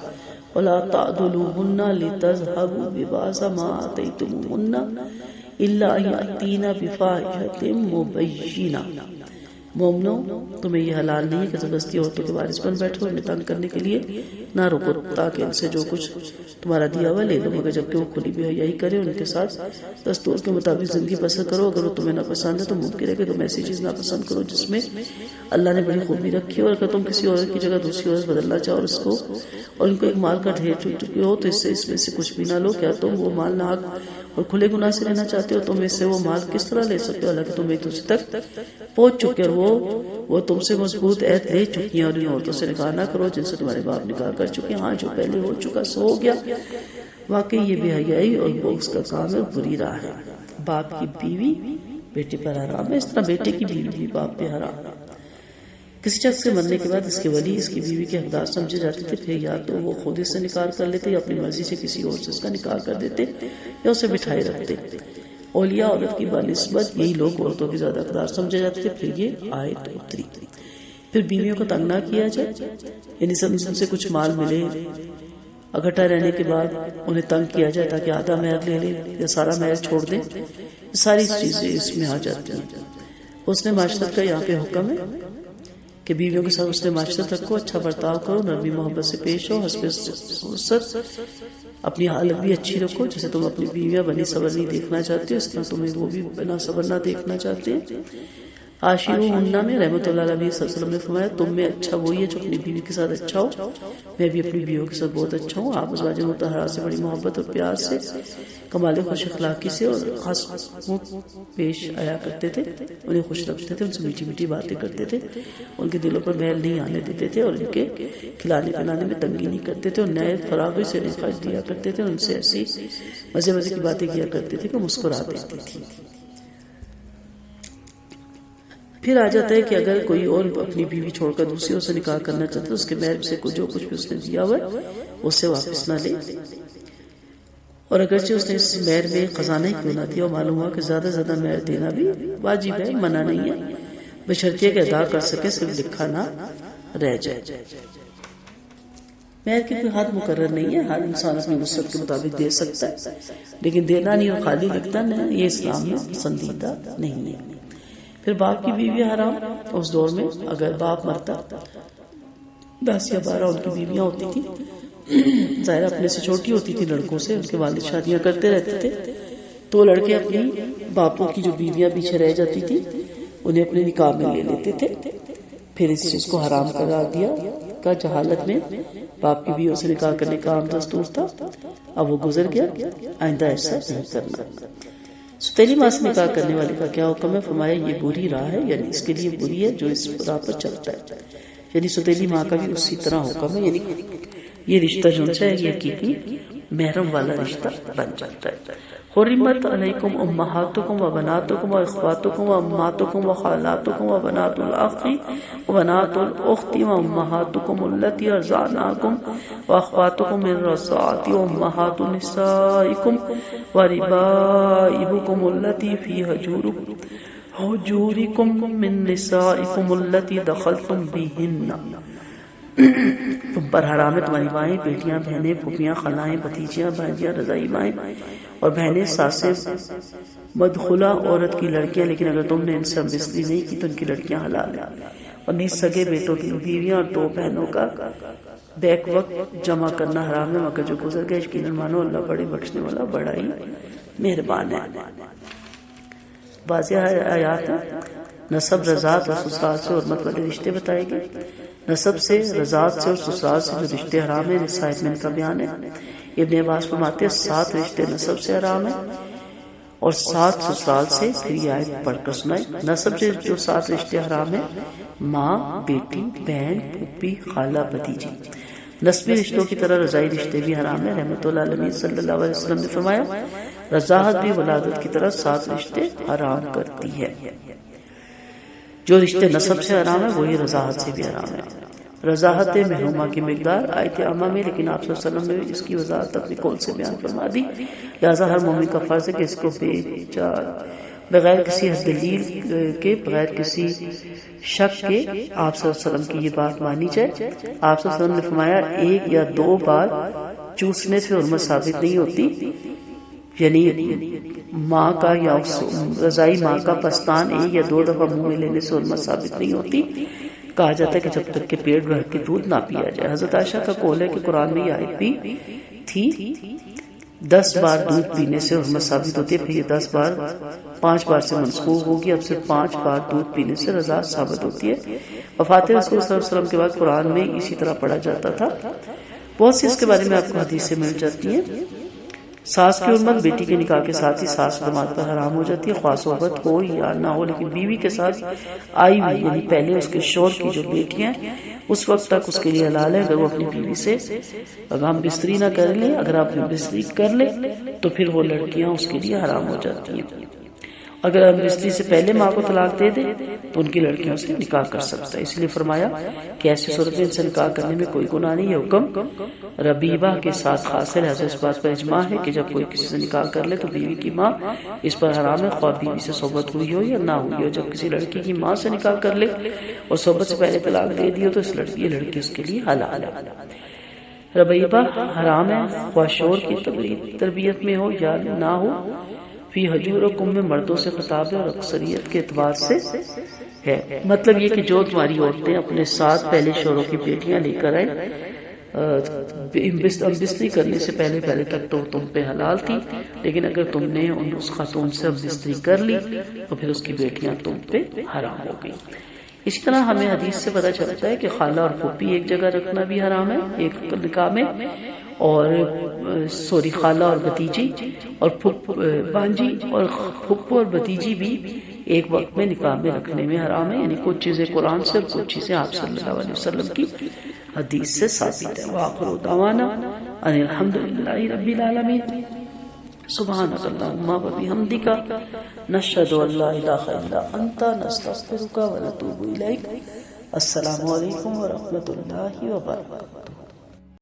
ولا تعضلوهن لتذهبوا ببعض ما آتیتموهن الا ان یأتین بفاحشۃ مبینہ۔ مومنو تمہیں یہ حلال نہیں ہے کہ زبردستی عورتوں کے وارث بن بیٹھو انہیں تنگ کرنے کے لیے، نہ رکو تاکہ ان سے جو کچھ تمہارا دیا ہوا لے لو، مگر جبکہ وہ کھلی بھی حیائی کرے ان کے ساتھ دستور کے مطابق زندگی بسر کرو۔ اگر وہ تمہیں ناپسند ہے تو ممکن ہے کہ تم ایسی چیز ناپسند کرو جس میں اللہ نے بڑی خوبی رکھی ہو، اور اگر تم کسی عورت کی جگہ دوسری عورت بدلنا چاہو اور ان کو ایک مال کا ڈھیر چل چکی ہو تو اس میں سے کچھ بھی نہ لو۔ کیا تم وہ مال ناحق اور کھلے گناہ سے لینا چاہتے ہو؟ تم اس سے وہ مال کس طرح لے سکتے ہو حالانکہ تم ایک دوسرے تک پہنچ چکے اور وہ تم سے مضبوط عہد لے چکی ہیں؟ اور ان عورتوں سے نکاح نہ کرو جن سے تمہارے باپ نکاح کر چکے ہیں، ہاں جو پہلے ہو چکا سو ہو گیا۔ واقعی یہ بے حیائی اور بغض کا کام ہے، بری راہ ہے۔ باپ کی بیوی بیٹے پر حرام ہے، اس طرح بیٹے کی بیوی بھی باپ پہ حرام ہے۔ کسی شخص کے مرنے کے بعد اس کے ولی اس کی بیوی کے حقدار سمجھے جاتے تھے، پھر یا تو وہ خود اس سے نکاح کر لیتے یا اپنی مرضی سے کسی اور سے اس کا نکاح کر دیتے یا اسے بٹھائے رکھتے۔ اولیاء عورت کی بانسبت یہی لوگ عورتوں کے زیادہ حقدار سمجھے جاتے تھے۔ پھر یہ آیت اتری۔ پھر بیویوں کو تنگ نہ کیا جائے، یعنی سب سے کچھ مال ملے، اکٹھا رہنے کے بعد انہیں تنگ کیا جائے تاکہ آدھا مہر لے لیں یا سارا مہر چھوڑ دیں، ساری چیزیں اس میں آ جاتی ہیں۔ حسن معاشرت کا یہاں پہ حکم ہے کہ بیویوں کے ساتھ حسن معاشرت رکھو، اچھا برتاؤ کرو، نرمی محبت سے پیش ہو، حسب فرصت اپنی حالت بھی اچھی رکھو، جیسے تم اپنی بیویاں بنی صبر نہیں دیکھنا چاہتے ہو اس طرح تمہیں وہ بھی بنا صبر نہ دیکھنا چاہتے ہیں۔ عاشروہن میں رحمۃ اللہ علیہ صلی اللہ علیہ وسلم نے فرمایا تم میں اچھا وہی ہے جو اپنی بیوی کے ساتھ اچھا ہو، میں بھی اپنی بیویوں کے ساتھ بہت اچھا ہوں۔ آپ ازواج مطہرات سے بڑی محبت اور پیار سے، کمال خوش اخلاقی سے اور خاص پیش آیا کرتے تھے، انہیں خوش رکھتے تھے، ان سے میٹھی میٹھی باتیں کرتے تھے، ان کے دلوں پر میل نہیں آنے دیتے تھے اور ان کے کھلانے پلانے میں تنگی نہیں کرتے تھے اور نئے فراغی سے خرچ دیا کرتے تھے، ان سے ایسی مزے مزے کی باتیں کیا کرتے تھے کہ مسکرا دیتی تھی۔ پھر آ جاتا ہے کہ اگر کوئی اور اپنی بیوی چھوڑ کر دوسروں سے نکاح کرنا چاہتا ہے تو اس کے مہر سے جو کچھ بھی اس نے دیا ہوا ہے اس سے واپس نہ لے، اور اگرچہ اس نے اس مہر میں خزانہ ہی کیوں نہ دیا، اور معلوم ہوا کہ زیادہ زیادہ مہر دینا بھی واجب ہے، منع نہیں ہے، بشرطیہ کہ ادا کر سکے، صرف لکھا نہ رہ جائے۔ مہر کی کوئی حد مقرر نہیں ہے، ہر انسان اپنی وسعت کے مطابق دے سکتا ہے، لیکن دینا نہیں اور خالی لکھنا نہیں، یہ اسلام میں پسندیدہ نہیں ہے۔ پھر باپ کی بیویاں حرام، اس دور میں اگر باپ مرتا 10 یا 12 ان کی بیویاں ہوتی تھی، ظاہر اپنے سے چھوٹی ہوتی تھی لڑکوں سے، ان کے والد شادیاں کرتے رہتے تھے تو لڑکے اپنی باپوں کی جو بیویاں پیچھے رہ جاتی تھی انہیں اپنے نکاح میں لے لیتے تھے۔ پھر اس چیز کو حرام قرار دیا کا جہالت میں باپ کی بیویوں سے نکاح کرنے کا عام دستور تھا، اب وہ گزر گیا، آئندہ ایسا نہیں کرنا۔ ستیلی ماں سے نکاح کرنے والے کا کیا حکم ہے؟ فرمایا یہ بری راہ ہے، یعنی اس کے لیے بری ہے جو اس راہ پر چلتا ہے، یعنی ستیلی ماں کا بھی اسی طرح حکم ہے، یعنی یہ رشتہ جو ہے یہ حقیقی محرم والا رشتہ بن جاتا ہے۔ حرمت علیکم امہاتکم و بناتکم و اخواتکم و اماتکم و خالاتکم و بنات الاخ و بنات الاخت و امہاتکم اللاتی ارضعناکم و اخواتکم من الرضاعۃ و امہات نسائکم و ربائبکم اللاتی فی حجورکم من نسائکم اللاتی دخلتم بہن۔ تم پر حرام ہے تمہاری مائیں، بیٹیاں، بہنیں، پھوپھیاں، خالائیں، بھتیجیاں، بھانجیاں، رضائی مائیں اور بہنیں، ساسیں، مدخلہ عورت کی لڑکیاں، لیکن اگر تم نے ان سے ہمبستری نہیں کی تو ان کی لڑکیاں حلال ہیں، اور نیز سگے بیٹوں کی بیویاں اور 2 بہنوں کا بیک وقت جمع کرنا حرام ہے مگر جو گزر گئے، یقیناً مانو اللہ بڑے بخشنے والا بڑا ہی مہربان ہے۔ واضح آیات نسب، رضاعت اور سسرال سے حرمت والے رشتے بتائے گئے۔ نسب سے، رضاعت سے اور سسرال سے جو رشتے حرام ہیں اس آیت میں ان کا بیان ہے۔ ابن عباس فرماتے ہیں 7 رشتے نسب سے حرام ہیں اور 7 سسرال سے۔ پھر یہ آیت پڑھ کر سنائے۔ نسب سے جو 7 رشتے حرام ہیں، ماں، بیٹی، بہن، پھوپھی، خالہ، بھتیجی۔ نسبی رشتوں کی طرح رضائی رشتے بھی حرام ہیں۔ رحمۃ اللہ علیہ صلی اللہ علیہ وسلم نے فرمایا رضاعت بھی ولادت کی طرح 7 رشتے حرام کرتی ہے۔ جو رشتے نسب سے حرام ہیں وہی رضاعت سے بھی حرام ہے۔ رضاعت محرومہ کی مقدار آیت عامہ میں، لیکن آپ صلی اللہ علیہ وسلم نے اس کی وضاحت اپنے قول سے بیان فرما دی، لہذا ہر مومن کا فرض ہے کہ اس کو بغیر کسی دلیل کے، بغیر کسی شک کے آپ صلی اللہ علیہ وسلم کی یہ بات مانی جائے۔ آپ صلی اللہ علیہ وسلم نے فرمایا 1 یا 2 بار چوسنے سے حرمت ثابت نہیں ہوتی، یعنی ماں کا یا رضائی ماں کا پستان 1 یا 2 دفعہ منہ میں لینے سے حرمت ثابت نہیں ہوتی۔ کہا جاتا ہے کہ جب تک کہ پیٹ بھر کے دودھ نہ پیا جائے۔ حضرت عائشہ کا قول ہے کہ قرآن میں یہ آیت بھی تھی 10 بار دودھ پینے سے حرمت ثابت ہوتی ہے، پھر یہ 10 بار 5 بار سے منسوخ ہوگی، اب صرف 5 بار دودھ پینے سے رضاعت ثابت ہوتی ہے۔ وفات رسول صلی اللہ علیہ وسلم کے بعد قرآن میں اسی طرح پڑھا جاتا تھا۔ بہت سی اس کے بارے میں آپ کو حدیث سے مل جاتی ہیں۔ ساس کی حرمت بیٹی کے نکاح کے ساتھ ہی ساس داماد پر حرام ہو جاتی ہے، خواہ صحبت ہو یا نہ ہو، لیکن بیوی کے ساتھ آئی ہوئی یعنی پہلے اس کے شوہر کی جو بیٹیاں اس وقت تک اس کے لیے حلال ہے۔ اگر وہ اپنی بیوی سے ہم بستری نہ کر لے، اگر آپ نے بستری کر لے تو پھر وہ لڑکیاں اس کے لیے حرام ہو جاتی ہیں۔ اگر ہم بستری سے پہلے ماں کو طلاق دے دے تو ان کی لڑکیوں سے نکاح کر سکتا ہے، اس لیے فرمایا کہ ایسی صورت میں ان سے نکاح کرنے میں کوئی گناہ نہیں۔ یہ حکم ربیبہ کے ساتھ خاص ہے، لہذا اس بات پر اجماع ہے کہ جب کوئی کسی سے نکاح کر لے تو بیوی کی ماں اس پر حرام ہے، خواہ بیوی سے صحبت ہوئی ہو یا نہ ہوئی ہو۔ جب کسی لڑکی کی ماں سے نکاح کر لے اور صحبت سے پہلے طلاق دے دی ہو تو یہ لڑکی اس کے لیے حلال ہے۔ ربیبہ حرام ہے، خواہ شوہر کی تربیت میں ہو یا نہ ہو۔ فی حجورکم میں مردوں سے خطاب ہے اور اکثریت کے اعتبار سے ہے۔ مطلب یہ کہ جو تمہاری عورتیں اپنے ساتھ پہلے شوہروں کی بیٹیاں لے کر آئے، بستری کرنے سے پہلے تک تو تم پہ حلال تھی، لیکن اگر تم نے اس خاتون سے بستری کر لی تو پھر اس کی بیٹیاں تم پہ حرام ہو گئی۔ اسی طرح ہمیں حدیث سے پتہ چلتا ہے کہ خالہ اور پھوپھی ایک جگہ رکھنا بھی حرام ہے ایک نکاح میں، اور خالہ اور بھتیجی اور بانجی اور پھپھو اور بھتیجی بھی ایک وقت میں نکاح میں رکھنے میں حرام ہے، یعنی کچھ چیزیں قرآن سے اور کچھ چیزیں آپ صلی اللہ علیہ وسلم کی حدیث سے ثابت ہے۔ وآخر دعوانا ان الحمد للہ رب العالمین، سبحانک اللہم وبحمدک، نشہد ان لا الہ الا انت، نستغفرک ونتوب الیک۔ السلام علیکم ورحمۃ اللہ وبرکاتہ۔